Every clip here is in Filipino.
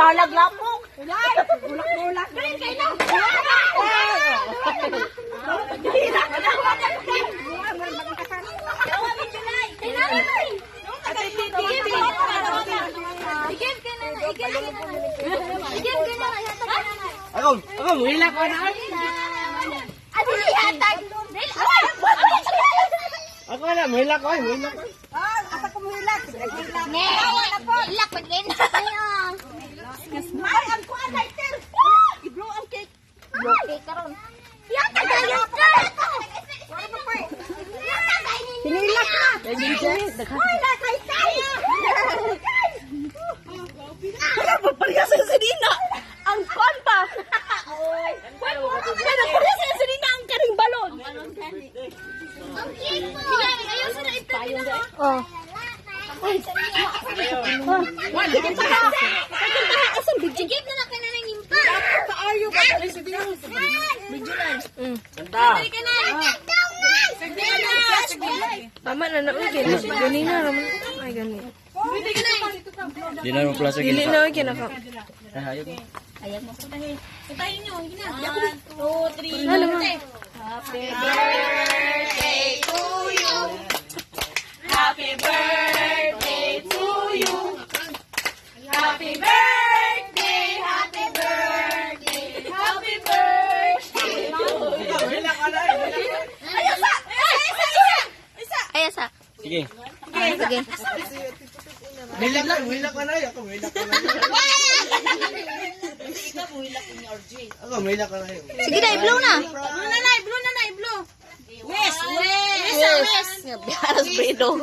naglaglapok. Bulak-bulak. Kayo na. Ako, wala ko na. Ako wala, wala ko. Asa ko muhilak? Hilak pag rin. Ay, ang kuan lighter. I-blow ang cake. Okay, karon. Yata kayo ka. Hinilak na. Ay, nakaitay. Kaya magpariya sa Selena. Ang kuan pa. Kaya nagpariya sa Selena ang karing balon. Ang cake po. Ayaw sa na ito. Oh. Sige na lang ka na nang impa. Kaayo ba? Kanta. Tama na naugin. Ganin na naman. Ay, ganin. Di na mo plastic. Dili na ugi na ka. Ayok. Utayin nyo. 1, 2, 3. Ano mo? Happy birthday to you. Happy birthday to you. Happy birthday, happy birthday, happy birthday to you. Ayasa. Sige. Sige. Wala ka na. Ako wala ka na. Ako wala ka na. Sige na, i-blow na. Blow na, blow. Wes. Biaras Fredo.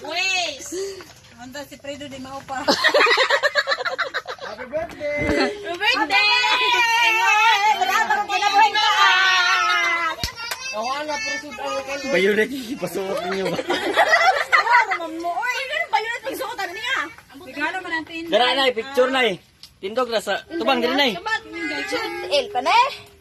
Wes. Handa si Fredo di maupa. Happy birthday. Birthday! Salamat ang kinabuhay ka. Awan na pursuit ang kan. Bayo na kikipasuot ninyo ba? Oy, ganun ba yun? Pagsuotan niya. Regalo man natin. Dara na, picture na eh. Tindog na sa tubang diri na eh. El pa na eh.